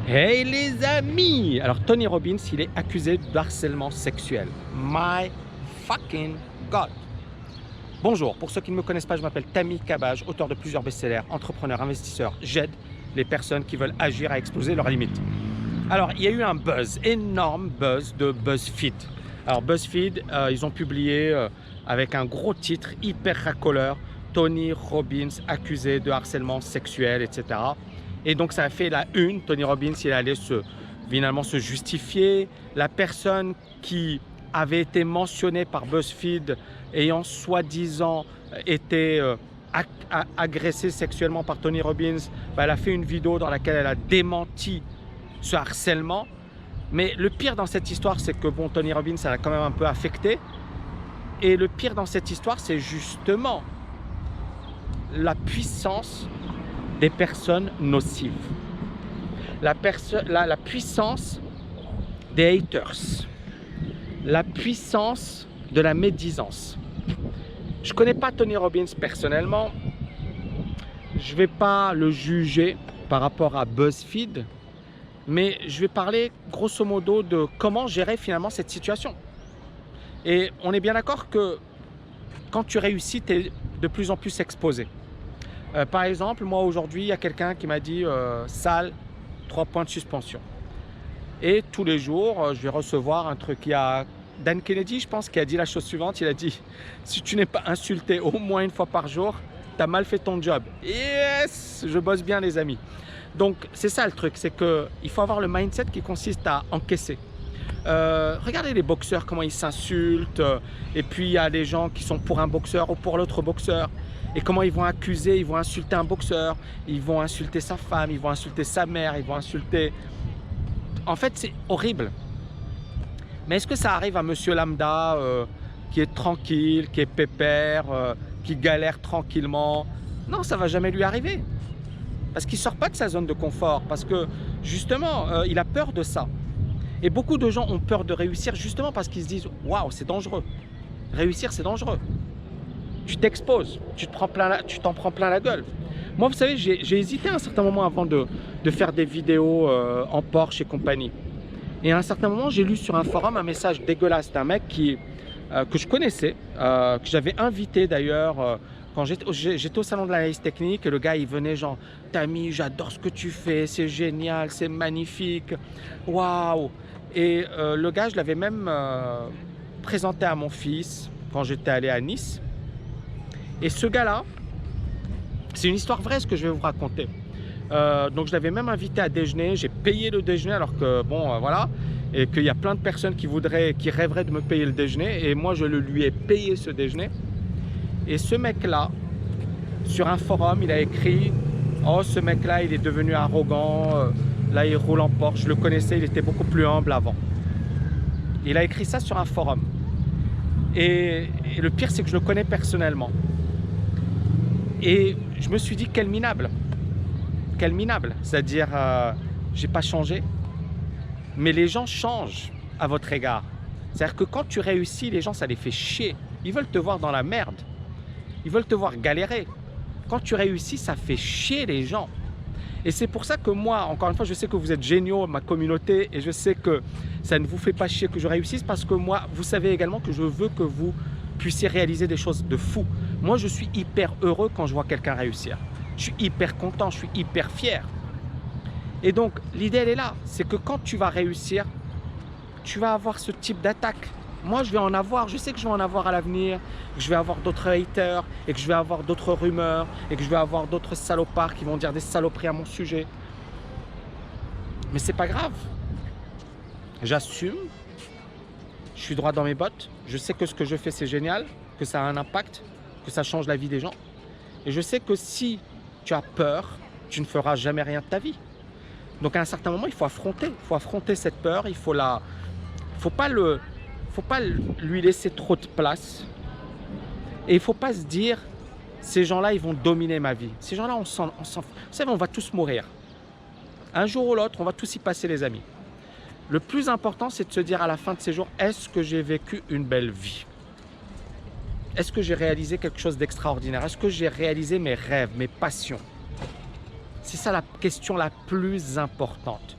Hey les amis! Alors Tony Robbins, il est accusé d'harcèlement sexuel. My fucking God! Bonjour, pour ceux qui ne me connaissent pas, je m'appelle Tammy Cabage, auteur de plusieurs best-sellers, entrepreneur, investisseur. J'aide les personnes qui veulent agir à exploser leurs limites. Alors, il y a eu un buzz, énorme buzz de BuzzFeed. Alors BuzzFeed, ils ont publié avec un gros titre hyper racoleur, Tony Robbins accusé de harcèlement sexuel, etc. Et donc ça a fait la une. Tony Robbins, il allait finalement se justifier. La personne qui avait été mentionnée par BuzzFeed ayant soi-disant été agressée sexuellement par Tony Robbins, elle a fait une vidéo dans laquelle elle a démenti ce harcèlement. Mais le pire dans cette histoire, c'est que bon, Tony Robbins, ça l'a quand même un peu affecté. Et le pire dans cette histoire, c'est justement la puissance des personnes nocives. La puissance des haters. La puissance de la médisance. Je ne connais pas Tony Robbins personnellement. Je ne vais pas le juger par rapport à BuzzFeed. Mais je vais parler grosso modo de comment gérer finalement cette situation. Et on est bien d'accord que quand tu réussis, tu es de plus en plus exposé. Par exemple, moi aujourd'hui, il y a quelqu'un qui m'a dit sale, 3 points de suspension. Et tous les jours, je vais recevoir un truc. Il y a Dan Kennedy, je pense, qui a dit la chose suivante. Il a dit, si tu n'es pas insulté au moins une fois par jour, tu as mal fait ton job. Yes, je bosse bien les amis. Donc c'est ça le truc, c'est qu'il faut avoir le mindset qui consiste à encaisser. Regardez les boxeurs, comment ils s'insultent, et puis il y a des gens qui sont pour un boxeur ou pour l'autre boxeur, et comment ils vont accuser, ils vont insulter un boxeur, ils vont insulter sa femme, ils vont insulter sa mère, ils vont insulter... En fait, c'est horrible. Mais est-ce que ça arrive à monsieur lambda qui est tranquille, qui est pépère, qui galère tranquillement? Non, ça ne va jamais lui arriver. Parce qu'il ne sort pas de sa zone de confort, parce que justement, il a peur de ça. Et beaucoup de gens ont peur de réussir justement parce qu'ils se disent « Waouh, c'est dangereux. Réussir, c'est dangereux. Tu t'exposes, tu t'en prends plein la gueule. » Moi, vous savez, j'ai hésité à un certain moment avant de faire des vidéos en Porsche et compagnie. Et à un certain moment, j'ai lu sur un forum un message dégueulasse d'un mec que je connaissais, que j'avais invité d'ailleurs quand j'étais au salon de l'analyse technique. Et le gars, il venait genre « Tammy, j'adore ce que tu fais, c'est génial, c'est magnifique, waouh !» Et le gars, je l'avais même présenté à mon fils quand j'étais allé à Nice. Et ce gars-là, c'est une histoire vraie ce que je vais vous raconter. Donc je l'avais même invité à déjeuner, j'ai payé le déjeuner alors que bon voilà, et qu'il y a plein de personnes qui rêveraient de me payer le déjeuner, et moi je lui ai payé ce déjeuner. Et ce mec-là, sur un forum, il a écrit « Oh, ce mec-là, il est devenu arrogant, là il roule en Porsche, je le connaissais, il était beaucoup plus humble avant. » Il a écrit ça sur un forum. Et le pire, c'est que je le connais personnellement. Et je me suis dit, quel minable. Quel minable. C'est-à-dire, j'ai pas changé, mais les gens changent à votre égard. C'est-à-dire que quand tu réussis, les gens, ça les fait chier. Ils veulent te voir dans la merde. Ils veulent te voir galérer. Quand tu réussis, ça fait chier les gens. Et c'est pour ça que moi, encore une fois, je sais que vous êtes géniaux, ma communauté, et je sais que ça ne vous fait pas chier que je réussisse, parce que moi, vous savez également que je veux que vous puissiez réaliser des choses de fou. Moi, je suis hyper heureux quand je vois quelqu'un réussir. Je suis hyper content, je suis hyper fier. Et donc, l'idée, elle est là. C'est que quand tu vas réussir, tu vas avoir ce type d'attaque. Moi, je vais en avoir, je sais que je vais en avoir à l'avenir, que je vais avoir d'autres haters, et que je vais avoir d'autres rumeurs, et que je vais avoir d'autres salopards qui vont dire des saloperies à mon sujet. Mais c'est pas grave. J'assume, je suis droit dans mes bottes, je sais que ce que je fais, c'est génial, que ça a un impact, que ça change la vie des gens. Et je sais que si tu as peur, tu ne feras jamais rien de ta vie. Donc à un certain moment, il faut affronter cette peur, il faut pas lui laisser trop de place. Et il ne faut pas se dire, ces gens-là, ils vont dominer ma vie. Ces gens-là, on s'en fout. Vous savez, on va tous mourir. Un jour ou l'autre, on va tous y passer, les amis. Le plus important, c'est de se dire à la fin de ces jours, est-ce que j'ai vécu une belle vie? Est-ce que j'ai réalisé quelque chose d'extraordinaire? Est-ce que j'ai réalisé mes rêves, mes passions? C'est ça la question la plus importante.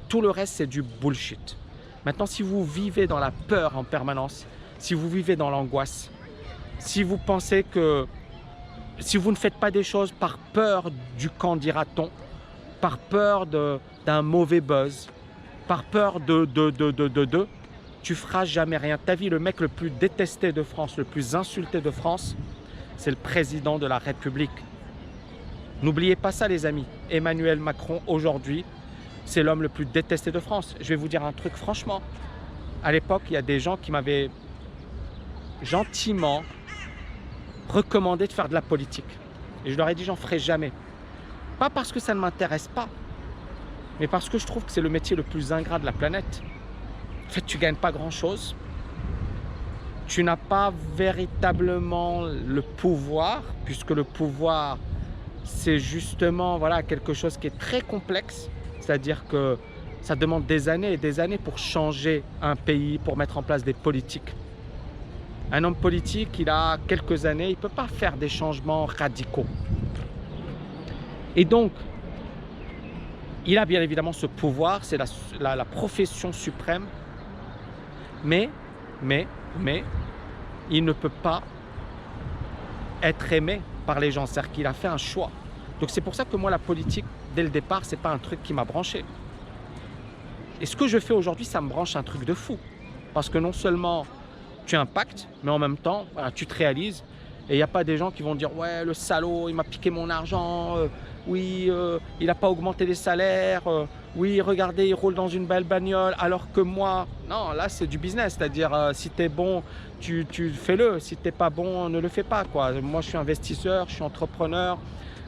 Tout le reste, c'est du bullshit. Maintenant, si vous vivez dans la peur en permanence, si vous vivez dans l'angoisse, si vous pensez que si vous ne faites pas des choses par peur du quand dira-t-on, par peur d'un mauvais buzz, par peur tu feras jamais rien. Ta vie, le mec le plus détesté de France, le plus insulté de France, c'est le président de la République. N'oubliez pas ça, les amis. Emmanuel Macron, aujourd'hui, c'est l'homme le plus détesté de France. Je vais vous dire un truc franchement. À l'époque, il y a des gens qui m'avaient gentiment recommandé de faire de la politique. Et je leur ai dit, j'en ferai jamais. Pas parce que ça ne m'intéresse pas, mais parce que je trouve que c'est le métier le plus ingrat de la planète. En fait, tu ne gagnes pas grand-chose. Tu n'as pas véritablement le pouvoir, puisque le pouvoir, c'est justement voilà, quelque chose qui est très complexe. C'est-à-dire que ça demande des années et des années pour changer un pays, pour mettre en place des politiques. Un homme politique, il a quelques années, il ne peut pas faire des changements radicaux. Et donc, il a bien évidemment ce pouvoir, c'est la profession suprême, mais il ne peut pas être aimé par les gens, c'est-à-dire qu'il a fait un choix. Donc c'est pour ça que moi, la politique, dès le départ, ce n'est pas un truc qui m'a branché. Et ce que je fais aujourd'hui, ça me branche un truc de fou. Parce que non seulement tu impactes, mais en même temps, voilà, tu te réalises. Et il n'y a pas des gens qui vont dire « Ouais, le salaud, il m'a piqué mon argent. Oui, il n'a pas augmenté les salaires. Oui, regardez, il roule dans une belle bagnole. » Alors que moi, non, là, c'est du business. C'est-à-dire, si tu es bon, tu fais-le. Si tu n'es pas bon, ne le fais pas, quoi. Moi, je suis investisseur, je suis entrepreneur.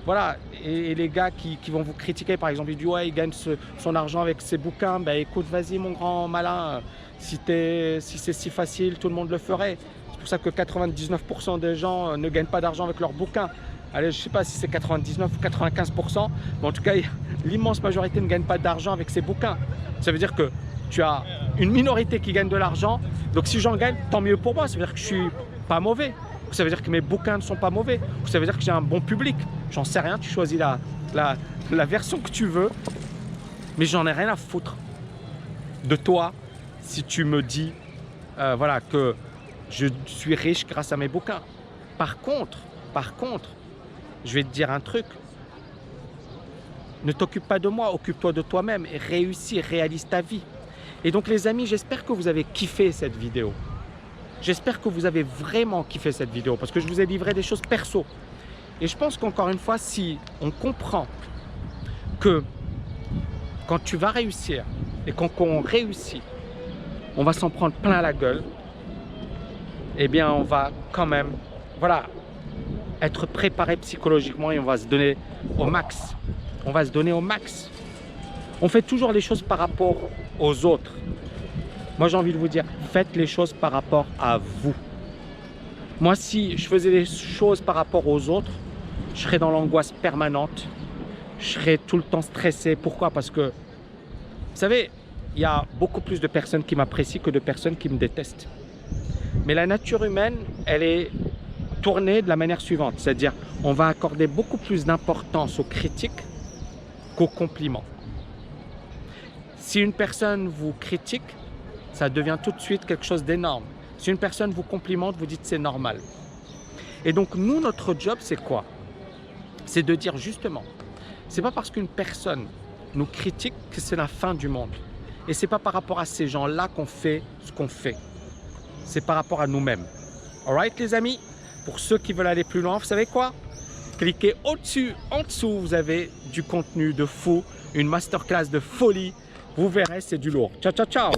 Voilà, et les gars qui vont vous critiquer, par exemple, ils disent « Ouais, il gagne son argent avec ses bouquins. » Ben écoute, vas-y, mon grand malin. Si c'est si facile, tout le monde le ferait. C'est pour ça que 99% des gens ne gagnent pas d'argent avec leurs bouquins. Allez, je ne sais pas si c'est 99 ou 95%, mais en tout cas, l'immense majorité ne gagne pas d'argent avec ses bouquins. Ça veut dire que tu as une minorité qui gagne de l'argent. Donc si j'en gagne, tant mieux pour moi. Ça veut dire que je suis pas mauvais. Ça veut dire que mes bouquins ne sont pas mauvais. Ça veut dire que j'ai un bon public. J'en sais rien, tu choisis la version que tu veux. Mais j'en ai rien à foutre de toi si tu me dis voilà, que je suis riche grâce à mes bouquins. Par contre, je vais te dire un truc. Ne t'occupe pas de moi, occupe-toi de toi-même et réussis, réalise ta vie. Et donc les amis, j'espère que vous avez kiffé cette vidéo. J'espère que vous avez vraiment kiffé cette vidéo parce que je vous ai livré des choses perso. Et je pense qu'encore une fois, si on comprend que quand tu vas réussir et quand on réussit, on va s'en prendre plein la gueule, eh bien on va quand même, voilà, être préparé psychologiquement et on va se donner au max. On va se donner au max. On fait toujours les choses par rapport aux autres. Moi, j'ai envie de vous dire, faites les choses par rapport à vous. Moi, si je faisais les choses par rapport aux autres, je serais dans l'angoisse permanente. Je serais tout le temps stressé. Pourquoi? Parce que, vous savez, il y a beaucoup plus de personnes qui m'apprécient que de personnes qui me détestent. Mais la nature humaine, elle est tournée de la manière suivante. C'est-à-dire, on va accorder beaucoup plus d'importance aux critiques qu'aux compliments. Si une personne vous critique, ça devient tout de suite quelque chose d'énorme. Si une personne vous complimente, vous dites c'est normal. Et donc nous, notre job, c'est quoi? C'est de dire justement, c'est pas parce qu'une personne nous critique que c'est la fin du monde. Et c'est pas par rapport à ces gens-là qu'on fait ce qu'on fait. C'est par rapport à nous-mêmes. Alright les amis? Pour ceux qui veulent aller plus loin, vous savez quoi? Cliquez au-dessus, en dessous, vous avez du contenu de fou, une masterclass de folie. Vous verrez, c'est du lourd. Ciao, ciao, ciao!